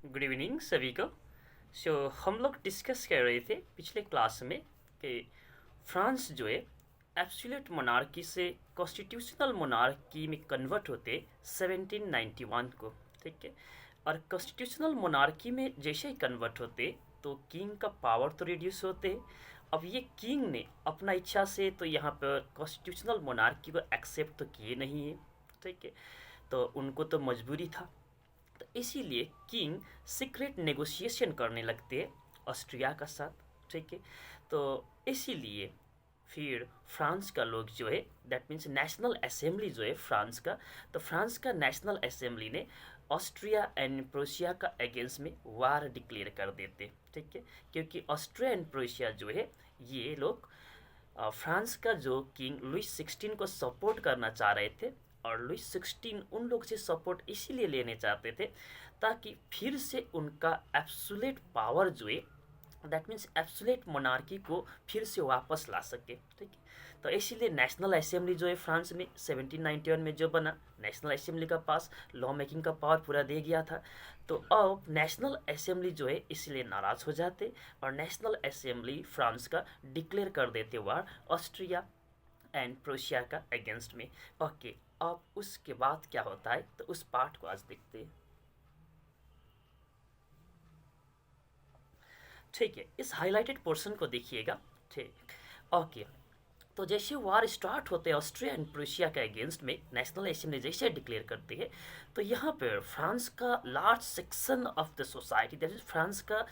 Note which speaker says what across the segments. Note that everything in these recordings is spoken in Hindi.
Speaker 1: गुड इवनिंग सभी को। हम लोग डिस्कस कर रहे थे पिछले क्लास में कि फ्रांस जो है एब्सोल्यूट मोनार्की से कॉन्स्टिट्यूशनल मोनार्की में कन्वर्ट होते 1791 को। ठीक है। और कॉन्स्टिट्यूशनल मोनार्की में जैसे ही कन्वर्ट होते तो किंग का पावर तो रिड्यूस होते। अब ये किंग ने अपना इच्छा से तो यहाँ पर कॉन्स्टिट्यूशनल मोनार्की को एक्सेप्ट तो किए नहीं है। ठीक है। तो उनको तो मजबूरी था। तो इसीलिए किंग सीक्रेट नेगोशिएशन करने लगते हैं ऑस्ट्रिया का साथ। ठीक है। तो इसीलिए फिर फ्रांस का लोग जो है दैट मीन्स नेशनल असेंबली जो है फ्रांस का, तो फ्रांस का नेशनल असेंबली ने ऑस्ट्रिया एंड प्रोशिया का अगेंस्ट में वार डिक्लेयर कर देते। ठीक है। क्योंकि ऑस्ट्रिया एंड प्रोशिया जो है ये लोग फ्रांस का जो किंग लुइस 16 को सपोर्ट करना चाह रहे थे। और लुइस 16 उन लोग से सपोर्ट इसीलिए लेने चाहते थे ताकि फिर से उनका एब्सोल्यूट पावर जो है दैट मीन्स एब्सोल्यूट मोनार्की को फिर से वापस ला सके। ठीक है। तो इसीलिए नेशनल असेंबली जो है फ्रांस में 1791 में जो बना, नेशनल असेंबली का पास लॉ मेकिंग का पावर पूरा दे गया था। तो अब नेशनल असेंबली जो है इसलिए नाराज हो जाते और नेशनल असेंबली फ्रांस का डिक्लेयर कर देते वार ऑस्ट्रिया एंड प्रोशिया का अगेंस्ट में। ओके। अब उसके बाद क्या होता है तो उस पार्ट को आज देखते हैं। ठीक है। इस हाईलाइटेड पोर्शन को देखिएगा। ठीक। ओके। तो जैसे वार स्टार्ट होते हैं ऑस्ट्रिया एंड प्रूशिया के अगेंस्ट में, नेशनल असेंबली जैसे डिक्लेयर करती है तो यहाँ पर फ्रांस का large section of the society that is France का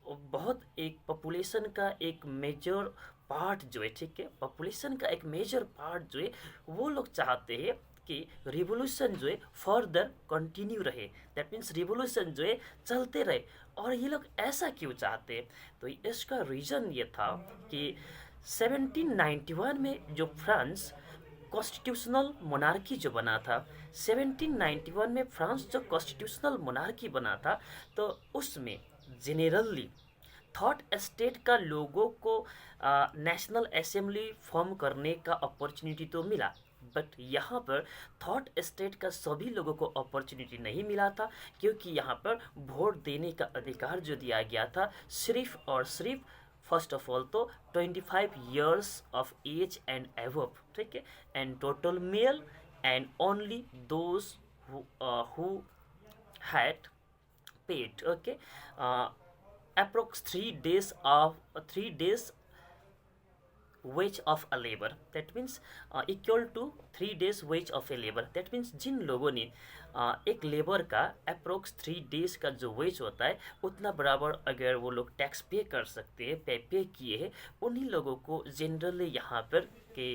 Speaker 1: बहुत एक पॉपुलेशन का एक मेजर पार्ट जो है, ठीक है, पॉपुलेशन का एक मेजर पार्ट जो है वो लोग चाहते हैं कि रिवोल्यूशन जो है फर्दर कंटिन्यू रहे। दैट मीन्स रिवोल्यूशन जो है चलते रहे। और ये लोग ऐसा क्यों चाहते हैं तो इसका रीज़न ये था कि 1791 में जो फ्रांस कॉन्स्टिट्यूशनल मोनार्की जो बना था, 1791 में फ्रांस जो कॉन्स्टिट्यूशनल मोनार्की बना था तो उसमें जेनरली थॉट स्टेट का लोगों को नेशनल असेंबली फॉर्म करने का अपॉर्चुनिटी तो मिला, बट यहाँ पर थॉट स्टेट का सभी लोगों को अपॉर्चुनिटी नहीं मिला था क्योंकि यहाँ पर वोट देने का अधिकार जो दिया गया था सिर्फ और सिर्फ फर्स्ट ऑफ ऑल तो 25 years of age and above. ठीक है। And total male and only those who had paid, okay, approx 3 days wage of a labor, that means equal to 3 days wage of a labor, that means जिन लोगों ने एक लेबर का अप्रोक्स 3 days का जो वेज होता है उतना बराबर अगर वो लोग टैक्स पे कर सकते हैं, पे किए हैं, उन्हीं लोगों को जनरली यहाँ पर के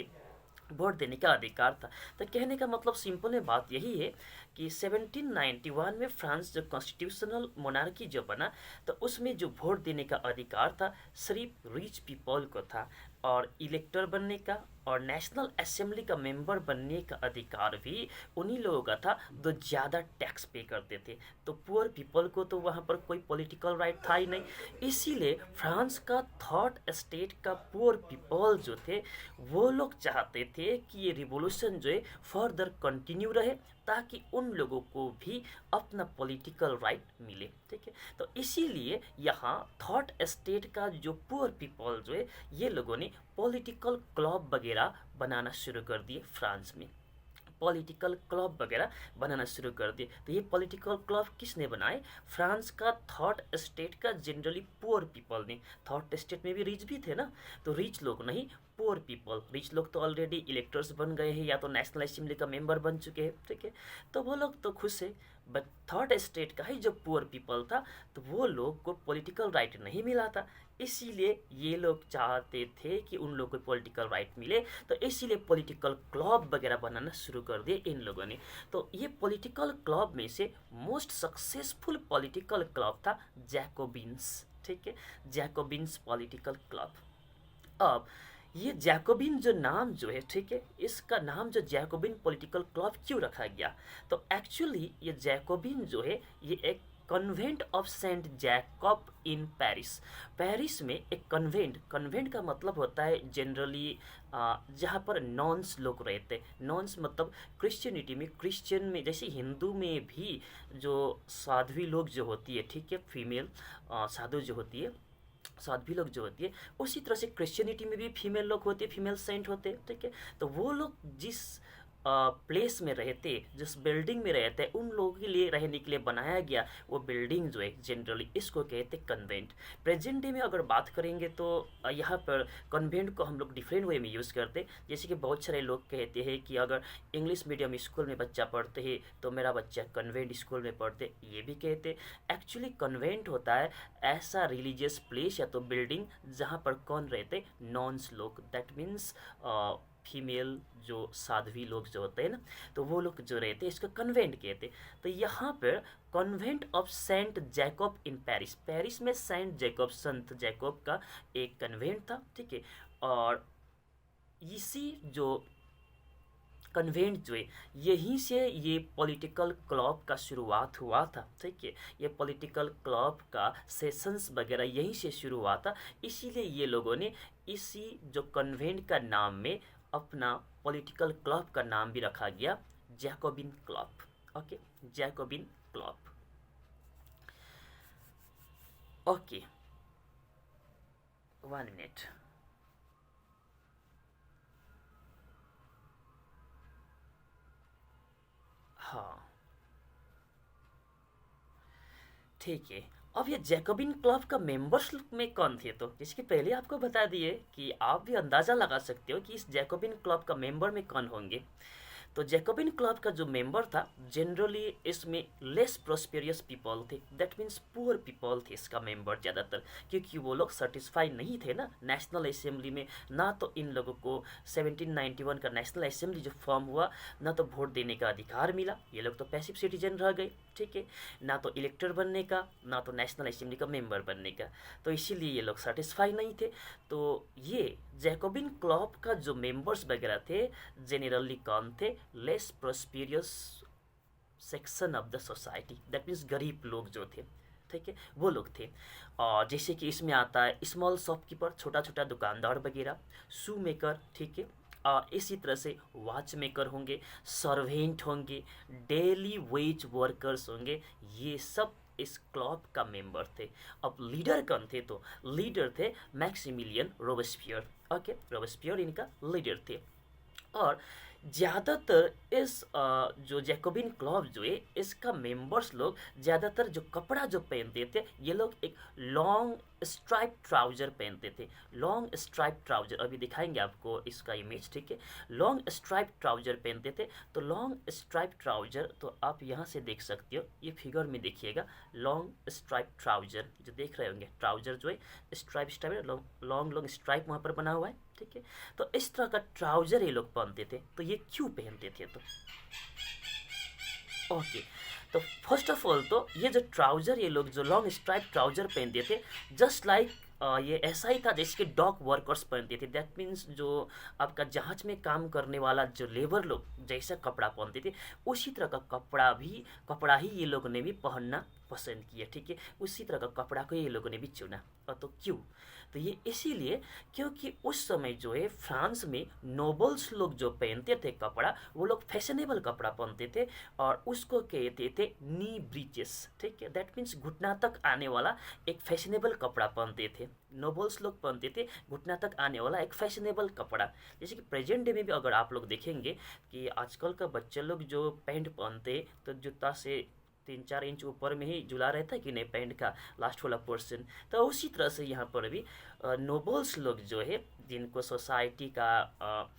Speaker 1: वोट देने का अधिकार था। तो कहने का मतलब सिंपल में बात यही है कि 1791 में फ्रांस जो कॉन्स्टिट्यूशनल मोनार्की जो बना तो उसमें जो वोट देने का अधिकार था सिर्फ रिच पीपल को था और इलेक्टर बनने का और नेशनल असेंबली का मेंबर बनने का अधिकार भी उन्हीं लोगों का था जो ज़्यादा टैक्स पे करते थे। तो पुअर पीपल को तो वहाँ पर कोई पॉलिटिकल राइट था ही नहीं। इसीलिए फ्रांस का थर्ड स्टेट का पुअर पीपल जो थे वो लोग चाहते थे कि ये रिवोल्यूशन जो है फर्दर कंटिन्यू रहे ताकि उन लोगों को भी अपना पॉलिटिकल राइट मिले। ठीक है। तो इसीलिए यहाँ थर्ड स्टेट का जो पुअर पीपल जो है ये लोगों ने पॉलिटिकल क्लब वगैरह बनाना शुरू कर दिए फ्रांस में, पॉलिटिकल क्लब वगैरह बनाना शुरू कर दिए। तो ये पॉलिटिकल क्लब किसने बनाए? फ्रांस का थर्ड स्टेट का जनरली पुअर पीपल ने। थर्ड स्टेट में भी रिच भी थे ना, तो रिच लोग नहीं, पुअर पीपल। रिच लोग तो ऑलरेडी इलेक्टर्स बन गए हैं या तो नेशनल असेंबली का मेंबर बन चुके हैं। ठीक है। तो वो लोग तो खुश है, बट थर्ड स्टेट का ही जो पुअर पीपल था तो वो लोग को पॉलिटिकल राइट नहीं मिला था। इसीलिए ये लोग चाहते थे कि उन लोगों को पॉलिटिकल राइट मिले, तो इसीलिए पॉलिटिकल क्लब वगैरह बनाना शुरू कर दिए इन लोगों ने। तो ये पॉलिटिकल क्लब में से मोस्ट सक्सेसफुल पॉलिटिकल क्लब था जैकोबिन्स। ठीक है। Jacobins political club. अब ये जैकोबिन जो नाम जो है, ठीक है, इसका नाम जो जैकोबिन पॉलिटिकल क्लब क्यों रखा गया तो एक्चुअली ये जैकोबिन जो है ये एक convent of Saint Jacob in Paris. Paris में एक कन्वेंट, कन्वेंट का मतलब होता है जनरली जहाँ पर नॉन्स लोग रहते हैं। नॉन्स मतलब क्रिश्चियनिटी में, क्रिश्चियन में जैसे हिंदू में भी जो साध्वी लोग जो होती है, ठीक है, फीमेल साधु जो होती है, साध्वी लोग जो होती है, उसी तरह से क्रिश्चियनिटी में भी फीमेल लोग होते हैं, फीमेल सेंट होते हैं, ठीक है। तो वो लोग जिस प्लेस में रहते, जिस बिल्डिंग में रहते हैं, उन लोगों के लिए रहने के लिए बनाया गया वो बिल्डिंग जो है जनरली इसको कहते हैं कन्वेंट। प्रेजेंट डे में अगर बात करेंगे तो यहाँ पर कन्वेंट को हम लोग डिफरेंट वे में यूज़ करते हैं। जैसे कि बहुत सारे लोग कहते हैं कि अगर इंग्लिश मीडियम स्कूल में बच्चा पढ़ते है तो मेरा बच्चा कन्वेंट स्कूल में पढ़ते, ये भी कहते। एक्चुअली कन्वेंट होता है ऐसा रिलीजियस प्लेस या तो बिल्डिंग जहाँ पर कौन रहते, नॉन्स लोग, दैट मीन्स फीमेल जो साध्वी लोग जो होते हैं ना, तो वो लोग जो रहते हैं इसको कन्वेंट कहते। तो यहाँ पर convent of Saint Jacob in Paris, Paris में सेंट जैकब, संत जैकब का एक कन्वेंट था, ठीक है। और इसी जो कन्वेंट जो है यहीं से ये पॉलिटिकल क्लब का शुरुआत हुआ था, ठीक है। ये पॉलिटिकल क्लब का सेशंस वगैरह यहीं से शुरू हुआ था, इसीलिए ये लोगों ने इसी जो कन्वेंट का नाम में अपना पॉलिटिकल क्लब का नाम भी रखा गया, Jacobin club. Okay, Jacobin club. Okay, 1 minute. हाँ, ठीक है। अब ये जैकोबिन क्लब का मेंबर्स में कौन थे, तो जैसे कि पहले आपको बता दिए कि आप भी अंदाज़ा लगा सकते हो कि इस जैकोबिन क्लब का मेंबर में कौन होंगे। तो जैकोबिन क्लब का जो मेंबर था जनरली इसमें लेस प्रोस्पेरियस पीपल थे, दैट मीन्स पुअर पीपल थे इसका मेंबर ज़्यादातर, क्योंकि वो लोग सेटिस्फाई नहीं थे ना नेशनल असेंबली में। ना तो इन लोगों को 1791 का नेशनल असेंबली जो फॉर्म हुआ, ना तो वोट देने का अधिकार मिला, ये लोग तो पैसिव सिटीजन रह गए, ठीक है। ना तो इलेक्टर बनने का, ना तो नेशनल असेंबली का मेंबर बनने का, तो इसीलिए ये लोग सेटिस्फाई नहीं थे। तो ये जैकोबिन क्लब का जो मेंबर्स वगैरह थे जनरली कौन थे, less prosperous section of the society, that means गरीब लोग जो थे, ठीक है, वो लोग थे। और जैसे कि इसमें आता है स्मॉल शॉपकीपर, छोटा छोटा दुकानदार वगैरह, शू मेकर, ठीक है। इसी तरह से वॉच मेकर होंगे, सर्वेंट होंगे, डेली वेज वर्कर्स होंगे, ये सब इस क्लब का मेंबर थे। अब लीडर कौन थे, तो लीडर थे मैक्सिमिलियन रोबेस्पियर। ओके, रोबेस्पियर इनका लीडर थे। और ज़्यादातर इस जो जैकोबिन क्लब जो है इसका मेंबर्स लोग ज़्यादातर जो कपड़ा जो पहनते थे, ये लोग एक लॉन्ग स्ट्राइप ट्राउज़र पहनते थे। लॉन्ग स्ट्राइप ट्राउज़र अभी दिखाएंगे आपको इसका इमेज, ठीक है। लॉन्ग स्ट्राइप ट्राउज़र पहनते थे। तो लॉन्ग स्ट्राइप ट्राउज़र तो आप यहाँ से देख सकते हो, ये फिगर में देखिएगा, लॉन्ग स्ट्राइप ट्राउज़र जो देख रहे होंगे, ट्राउज़र जो है stripe stripe long long stripe वहाँ पर बना हुआ है, ठीक है। तो इस तरह का ट्राउज़र ये लोग पहनते थे। तो ये क्यों पहनते थे, तो ओके, तो फर्स्ट ऑफ ऑल तो ये जो ट्राउज़र ये लोग जो लॉन्ग स्ट्राइप ट्राउज़र पहनते थे, जस्ट लाइक ये ऐसा ही था जैसे कि डॉक वर्कर्स पहनते थे, दैट मीन्स जो आपका जहाज में काम करने वाला जो लेबर लोग जैसा कपड़ा पहनते थे, उसी तरह का कपड़ा ही ये लोगों ने भी पहनना पसंद किया, ठीक है। उसी तरह का कपड़ा को ये लोगों ने भी चुना। और तो क्यों, तो ये इसीलिए क्योंकि उस समय जो है फ्रांस में नोबल्स लोग जो पहनते थे कपड़ा, वो लोग फैशनेबल कपड़ा पहनते थे और उसको कहते थे नी ब्रीचेस, ठीक है। दैट मीन्स घुटना तक आने वाला एक फैशनेबल कपड़ा पहनते थे। नोबल्स लोग पहनते थे घुटना तक आने वाला एक फैशनेबल कपड़ा। जैसे कि प्रेजेंट डे में भी अगर आप लोग देखेंगे कि आजकल का बच्चे लोग जो पैंट पहनते तो जूता से 3-4 इंच ऊपर में ही झुला रहता है कि नहीं पैंट का लास्ट वाला पोर्शन, तो उसी तरह से यहाँ पर भी नोबल्स लोग जो है जिनको सोसाइटी का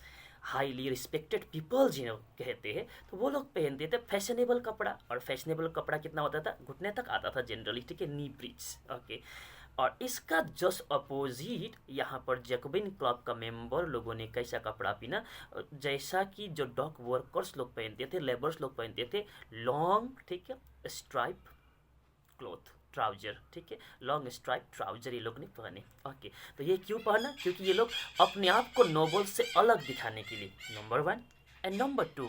Speaker 1: हाईली रिस्पेक्टेड पीपल जिन्हें कहते हैं, तो वो लोग पहनते थे फैशनेबल कपड़ा। और फैशनेबल कपड़ा कितना होता था, घुटने तक आता था जनरली, ठीक है, नी ब्रीच, ओके। और इसका जस्ट अपोजिट यहाँ पर जैकोबिन क्लब का मेंबर लोगों ने कैसा कपड़ा पहना, जैसा कि जो डॉक वर्कर्स लोग पहनते थे, लेबर्स लोग पहनते थे, लॉन्ग, ठीक है, स्ट्राइप क्लॉथ ट्राउजर, ठीक है, लॉन्ग स्ट्राइप ट्राउजर ये लोग ने पहने, ओके। तो ये क्यों पहना, क्योंकि ये लोग अपने आप को नोबल से अलग दिखाने के लिए, नंबर 1। एंड नंबर 2,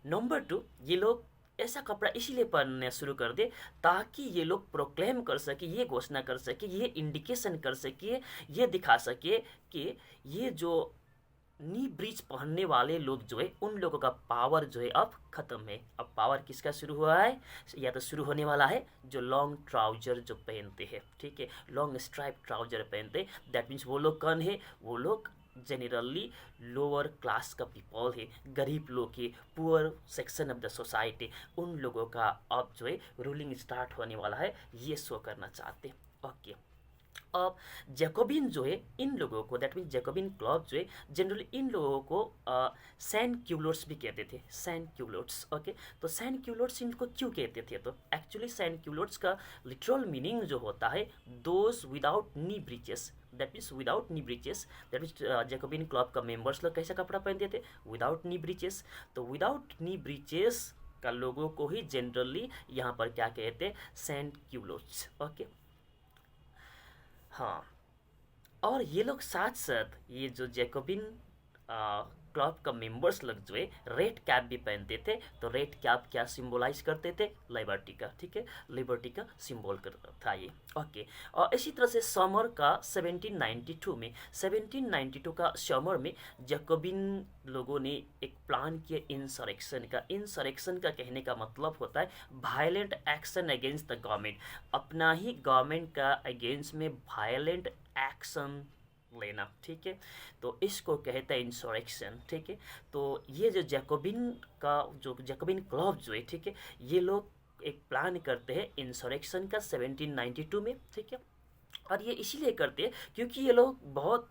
Speaker 1: नंबर 2, ये लोग ऐसा कपड़ा इसीलिए पहनना शुरू कर दे ताकि ये लोग प्रोक्लेम कर सके, ये घोषणा कर सके, ये इंडिकेशन कर सके, ये दिखा सके कि ये जो नी ब्रीच पहनने वाले लोग जो है उन लोगों का पावर जो है अब खत्म है। अब पावर किसका शुरू हुआ है, या तो शुरू होने वाला है जो लॉन्ग ट्राउजर जो पहनते हैं, ठीक है, लॉन्ग स्ट्राइप ट्राउजर पहनते हैं। दैट मीन्स वो लोग कौन है, वो लोग जनरली लोअर क्लास का पीपल है, गरीब लोग के, poor section of the society, उन लोगों का अब जो है रूलिंग स्टार्ट होने वाला है, ये शो करना चाहते हैं। ओके, अब जैकोबिन जो है इन लोगों को, दैट मीन्स जैकोबिन क्लब जो है जनरली इन लोगों को सैन क्यूलोट्स भी कहते थे, सैन क्यूलोट्स। ओके, तो सैन क्यूलोट्स इनको क्यों कहते थे, तो एक्चुअली सैन क्यूलोट्स का लिटरल मीनिंग जो होता है those without knee breaches, that means without knee breaches. That means Jacobin club का मेंबर्स लोग कैसा कपड़ा पहनते थे, विदाउट नी ब्रीचेस। तो विदाउट नी ब्रीचेस का लोगों को ही जनरली यहाँ पर क्या कहते हैं, सैन क्यूलोट्स। ओके, हाँ, और ये लोग साथ साथ ये जो जैकोबिन क्लब का मेंबर्स लोग जो है रेड कैप भी पहनते थे। तो रेड कैप क्या सिंबलाइज करते थे, लिबर्टी का, ठीक है, लिबर्टी का सिंबल करता था ये। ओके, और इसी तरह से समर का 1792 में, 1792 का समर में जैकोबिन लोगों ने एक प्लान किया इंसरेक्शन का। इंसरेक्शन का कहने का मतलब होता है violent action against the government, अपना ही गवर्नमेंट का अगेंस्ट में वायलेंट एक्शन लेना, ठीक है, तो इसको कहते हैं इंसरेक्शन, ठीक है। तो ये जो जैकोबिन का जो जैकोबिन क्लब जो है, ठीक है, ये लोग एक प्लान करते हैं इंसरेक्शन का 1792 में, ठीक है। और ये इसीलिए करते हैं क्योंकि ये लोग बहुत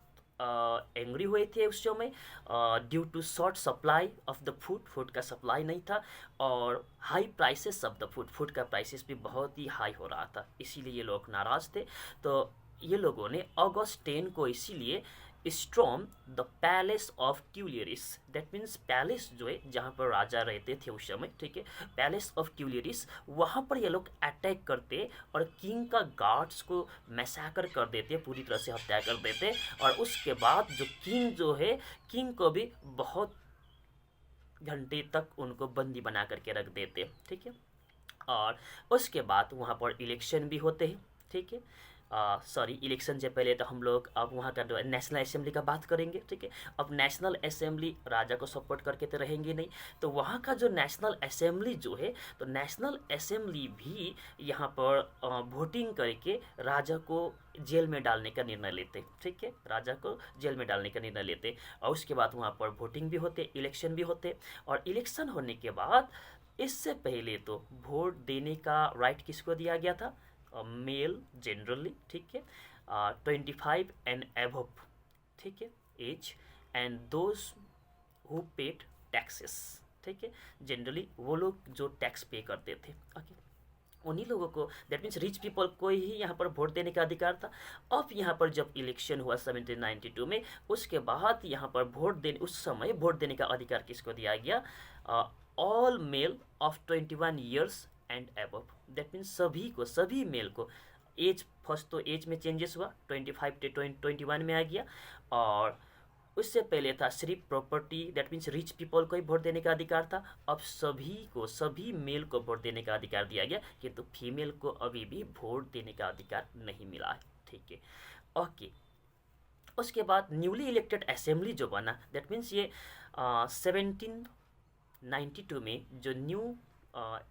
Speaker 1: एंग्री हुए थे उस समय due to short supply of the food, food का सप्लाई नहीं था, और high prices of the food, food का प्राइसेस भी बहुत ही हाई हो रहा था, इसीलिए ये लोग नाराज़ थे। तो ये लोगों ने अगस्त 10 को इसीलिए storm the palace of Tuileries, that means palace जो है जहाँ पर राजा रहते थे उस समय, ठीक है, पैलेस ऑफ ट्यूलियरिस, वहाँ पर ये लोग अटैक करते और किंग का गार्ड्स को मैसाकर कर देते, पूरी तरह से हत्या कर देते। और उसके बाद जो किंग जो है, किंग को भी बहुत घंटे तक उनको बंदी बना करके रख देते, ठीक है। और उसके बाद वहाँ पर इलेक्शन भी होते हैं, ठीक है। सॉरी, इलेक्शन से पहले तो हम लोग अब वहाँ का जो नेशनल असेंबली का बात करेंगे, ठीक है। अब नेशनल असेंबली राजा को सपोर्ट करके तो रहेंगे नहीं, तो वहाँ का जो नेशनल असेंबली जो है, तो नेशनल असेंबली भी यहाँ पर वोटिंग करके राजा को जेल में डालने का निर्णय लेते, ठीक है, राजा को जेल में डालने का निर्णय लेते। और उसके बाद वहाँ पर वोटिंग भी होते, इलेक्शन भी होते। और इलेक्शन होने के बाद इससे पहले तो वोट देने का राइट किसको दिया गया था, मेल जनरली, ठीक है, 25 एंड एबव, ठीक है, age, and those who paid taxes, ठीक है, जनरली वो लोग जो टैक्स पे करते थे, ओके, उन्हीं लोगों को, दैट मीन्स रिच पीपल को ही यहाँ पर वोट देने का अधिकार था। अब यहाँ पर जब इलेक्शन हुआ 1792 में, उसके बाद यहाँ पर वोट देने, उस समय वोट देने का अधिकार किसको दिया गया, all male of 21 years and above, that means सभी को, सभी मेल को। एज फर्स्ट तो एज में चेंजेस हुआ, 25 से 21 में आ गया। और उससे पहले था सिर्फ property, that means rich people को ही वोट देने का अधिकार था। अब सभी को, सभी मेल को वोट देने का अधिकार दिया गया, किंतु फीमेल को अभी भी वोट देने का अधिकार नहीं मिला है, ठीक है, ओके। उसके बाद न्यूली इलेक्टेड असेंबली जो बना, दैट मीन्स ये 1792 में जो न्यू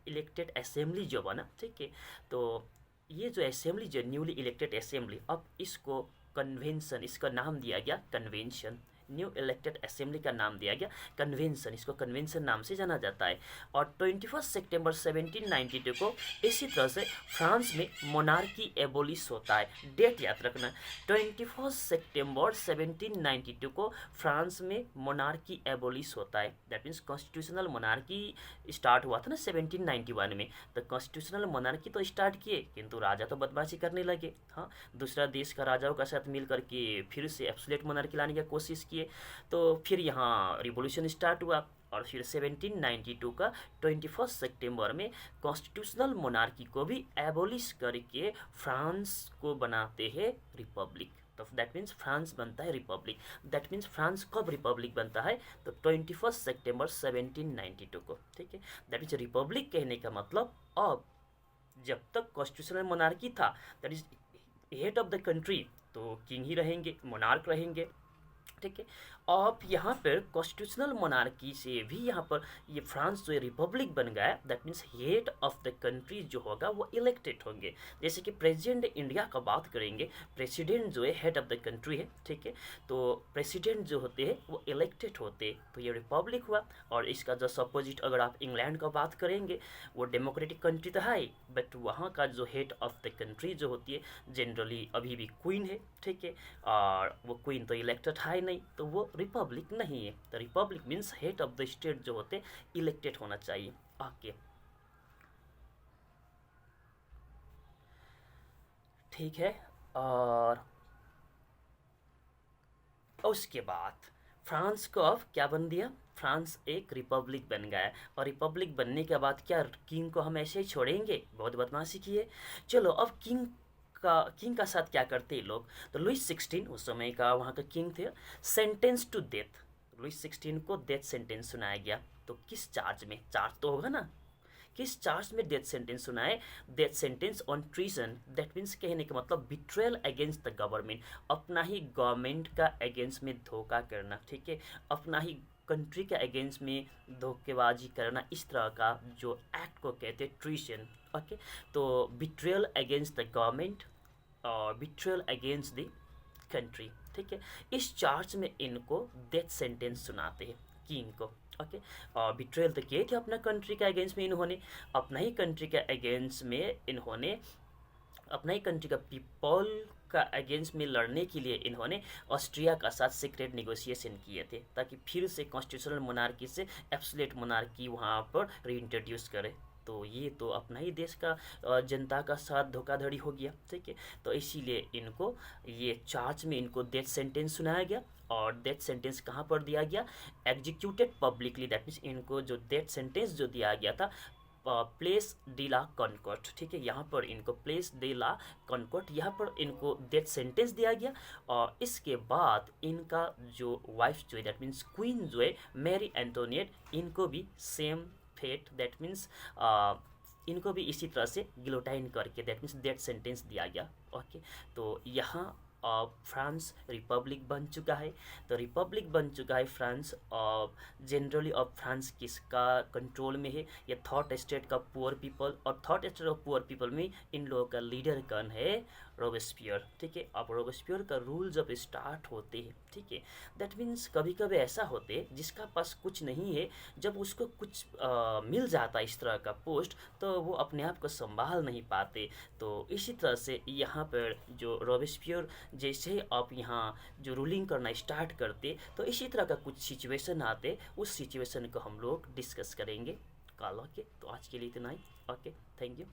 Speaker 1: इलेक्टेड असेंबली जो बना, ठीक है, तो ये जो असेंबली जो न्यूली इलेक्टेड असेंबली, अब इसको कन्वेंशन, इसका नाम दिया गया कन्वेंशन, न्यू इलेक्टेड असेंबली का नाम दिया गया कन्वेंशन, इसको कन्वेंशन नाम से जाना जाता है। और 21 सितंबर 1792 को इसी तरह से फ्रांस में मोनार्की एबोलिश होता है। डेट याद रखना, 21 सितंबर 1792 को फ्रांस में मोनार्की एबोलिश होता है। That means constitutional monarchy start हुआ था ना 1791 में, तो कॉन्स्टिट्यूशनल मोनार्की तो स्टार्ट किए, किंतु राजा तो बदमाशी करने लगे, हाँ, दूसरा देश का राजाओं का साथ मिल करके फिर से एब्सोल्यूट मोनार्की लाने की कोशिश किए, तो फिर यहाँ रिवॉल्यूशन स्टार्ट हुआ। और फिर 1792 का 21 सितंबर में कॉन्स्टिट्यूशनल मोनार्की को भी एबोलिश करके फ्रांस को बनाते हैं रिपब्लिक, तो दैट मीन्स फ्रांस बनता है रिपब्लिक। दैट मीन्स फ्रांस कब रिपब्लिक बनता है, तो 21 सितंबर 1792 को, ठीक है। दैट मीन्स रिपब्लिक कहने का मतलब अब जब तक कॉन्स्टिट्यूशनल मोनार्की था, that is head of the country, तो किंग ही रहेंगे, मोनार्क रहेंगे, ठीक है। अब यहाँ पर कॉन्स्टिट्यूशनल मोनार्की से भी यहाँ पर ये फ्रांस जो रिपब्लिक बन गया, that means head of the country जो होगा वो इलेक्टेड होंगे। जैसे कि प्रेसिडेंट इंडिया का बात करेंगे, प्रेसिडेंट जो है हेड ऑफ द कंट्री है, ठीक है। तो प्रेसिडेंट जो होते हैं वो इलेक्टेड होते, तो ये रिपब्लिक हुआ। और इसका जस्ट अपोजिट अगर आप इंग्लैंड का बात करेंगे, वो डेमोक्रेटिक कंट्री तो है, बट वहाँ का जो हेड ऑफ द कंट्री जो होती है जनरली अभी भी क्वीन है, ठीक है। और वो क्वीन तो इलेक्टेड है नहीं, तो वो रिपब्लिक नहीं है। तो Republic means head of the state जो होते इलेक्टेड होना चाहिए। ओके, ठीक है। और उसके बाद फ्रांस को अब क्या बन दिया, फ्रांस एक रिपब्लिक बन गया। और रिपब्लिक बनने के बाद क्या किंग को हम ऐसे ही छोड़ेंगे, बहुत बदमाशी की है। चलो अब किंग का साथ क्या करते हैं लोग, तो लुइस 16 उस समय का वहाँ का किंग थे, सेंटेंस टू डेथ। लुइस 16 को डेथ सेंटेंस सुनाया गया। तो किस चार्ज में, चार्ज तो होगा ना, किस चार्ज में डेथ सेंटेंस सुनाए, death sentence on treason. That means कहने का मतलब बिट्रेयल अगेंस्ट द गवर्नमेंट, अपना ही गवर्नमेंट का अगेंस्ट में धोखा करना, ठीक है। अपना ही कंट्री के अगेंस्ट में धोखेबाजी करना, इस तरह का जो एक्ट को कहते हैं ट्रीजन। ओके, तो बिट्रेयल अगेंस्ट द गवर्नमेंट और बिट्रेयल अगेंस्ट द कंट्री, ठीक है। इस चार्ज में इनको डेथ सेंटेंस सुनाते हैं किंग को। ओके, और बिट्रेयल तो किए थे अपना कंट्री के अगेंस्ट में, इन्होंने अपना ही कंट्री के अगेंस्ट में इन्होंने अपना ही कंट्री का पीपल का अगेंस्ट में लड़ने के लिए इन्होंने ऑस्ट्रिया का साथ सीक्रेट नेगोशिएशन किए थे, ताकि फिर से कॉन्स्टिट्यूशनल मोनार्की से एब्सोल्यूट मोनार्की वहाँ पर रीइंट्रोड्यूस करे। तो ये तो अपना ही देश का जनता का साथ धोखाधड़ी हो गया, ठीक है। तो इसीलिए इनको ये चार्ज में इनको डेथ सेंटेंस सुनाया गया। और डेथ सेंटेंस कहाँ पर दिया गया, एग्जीक्यूटेड पब्लिकली। दैट मीन्स इनको जो डेथ सेंटेंस जो दिया गया था प्लेस डे ला कॉन्कॉर्ट, ठीक है। यहाँ पर इनको प्लेस डे ला कॉन्कॉर्ट, यहाँ पर इनको डेथ सेंटेंस दिया गया। और इसके बाद इनका जो वाइफ जो है, दैट मीन्स क्वीन जो है मैरी एंटोनियट, इनको भी सेम फेट, दैट मीन्स इनको भी इसी तरह से गिलोटाइन करके, दैट मीन्स डेथ सेंटेंस दिया गया। ओके, तो यहाँ फ्रांस रिपब्लिक बन चुका है। तो रिपब्लिक बन चुका है फ्रांस। और जनरली अब फ्रांस किसका कंट्रोल में है, ये थर्ड स्टेट का पुअर पीपल। और third state of poor people में इन लोगों का लीडर कौन है, रोबेस्पियर, ठीक है। अब रोबेस्पियर का रूल जब स्टार्ट होते हैं, ठीक है, दैट मीन्स कभी कभी ऐसा होते हैं जिसका पास कुछ नहीं है, जब उसको कुछ मिल जाता है इस तरह का पोस्ट, तो वो अपने आप को संभाल नहीं पाते। तो इसी तरह से यहाँ पर जो रोबेस्पियर जैसे आप यहाँ जो रूलिंग करना स्टार्ट करते, तो इसी तरह का कुछ सिचुएशन आते, उस सिचुएशन को हम लोग डिस्कस करेंगे कल। ओके, तो आज के लिए इतना ही। Okay, thank you.